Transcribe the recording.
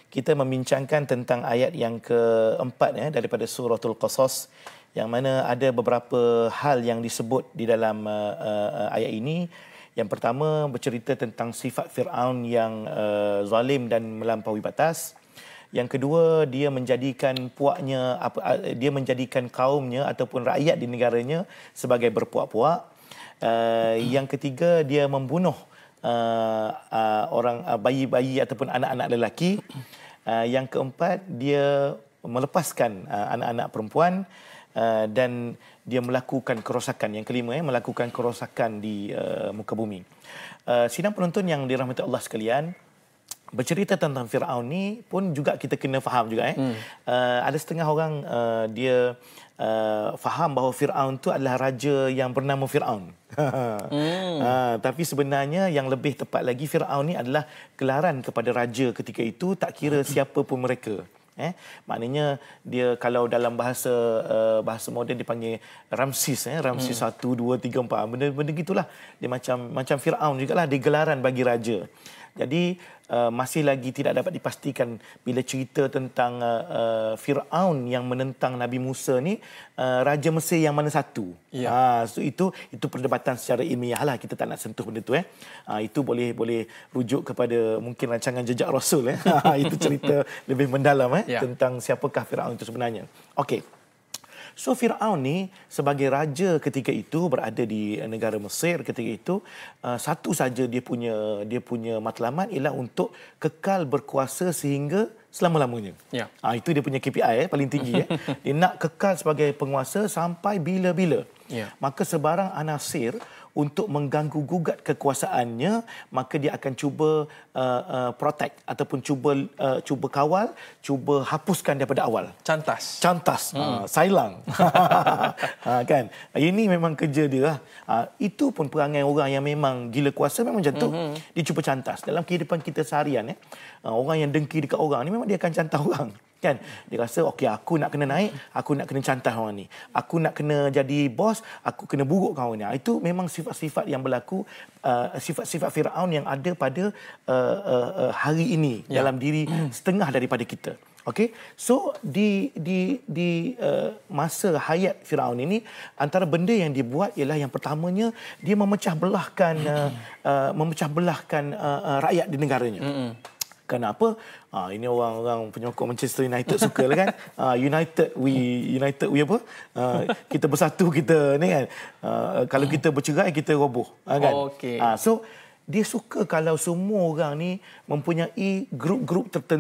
kita membincangkan tentang ayat yang keempat daripada suratul Qasas, yang mana ada beberapa hal yang disebut di dalam ayat ini. Yang pertama bercerita tentang sifat Firaun yang zalim dan melampaui batas. Yang kedua, dia menjadikan dia menjadikan kaumnya ataupun rakyat di negaranya sebagai berpuak-puak. Yang ketiga, dia membunuh orang bayi-bayi ataupun anak-anak lelaki. Yang keempat, dia melepaskan anak-anak perempuan dan dia melakukan kerosakan. Yang kelima, melakukan kerosakan di muka bumi. Sidang penonton yang dirahmati Allah sekalian, bercerita tentang Firaun ni pun juga kita kena faham juga. Ada setengah orang dia faham bahawa Firaun tu adalah raja yang bernama Firaun. Tapi sebenarnya yang lebih tepat lagi, Firaun ni adalah gelaran kepada raja ketika itu, tak kira siapa pun mereka. Maknanya dia kalau dalam bahasa moden dipanggil Ramsis, Ramsis 1 2 3 4, benda gitulah. Dia macam Firaun jugalah, dia gelaran bagi raja. Jadi masih lagi tidak dapat dipastikan bila cerita tentang Firaun yang menentang Nabi Musa ni raja Mesir yang mana satu. So itu perdebatan secara ilmiah lah, kita tak nak sentuh benda tu. Itu boleh rujuk kepada mungkin rancangan Jejak Rasul. Itu cerita lebih mendalam tentang siapakah Firaun itu sebenarnya. Okey. So Firaun ni sebagai raja ketika itu berada di negara Mesir ketika itu, satu saja dia punya matlamat ialah untuk kekal berkuasa sehingga selama-lamanya. Itu dia punya KPI paling tinggi. Dia nak kekal sebagai penguasa sampai bila-bila. Maka sebarang anasir untuk mengganggu gugat kekuasaannya, maka dia akan cuba protect ataupun cuba kawal, cuba hapuskan daripada awal. Cantas. Sailang. Kan? Ini memang kerja dia. Itu pun perangai orang yang memang gila kuasa memang macam tu. Dia cuba cantas. Dalam kehidupan kita seharian, orang yang dengki dekat orang ni memang dia akan cantas orang. Kan? Dia rasa, okey, aku nak kena naik, aku nak kena cantas orang ni. Aku nak kena jadi bos, aku kena buruk kawan ni. Itu memang sifat-sifat yang berlaku, sifat-sifat Firaun yang ada pada hari ini dalam diri setengah daripada kita. Okey, so di masa hayat Firaun ini, antara benda yang dia buat ialah yang pertamanya, dia memecah belahkan rakyat di negaranya. Kenapa? Ini orang-orang penyokong Manchester United suka lah kan. United we apa? Kita bersatu, kita ni kan. Kalau kita bercerai, kita roboh. Kan? So dia suka kalau semua orang ni mempunyai grup-grup tertentu.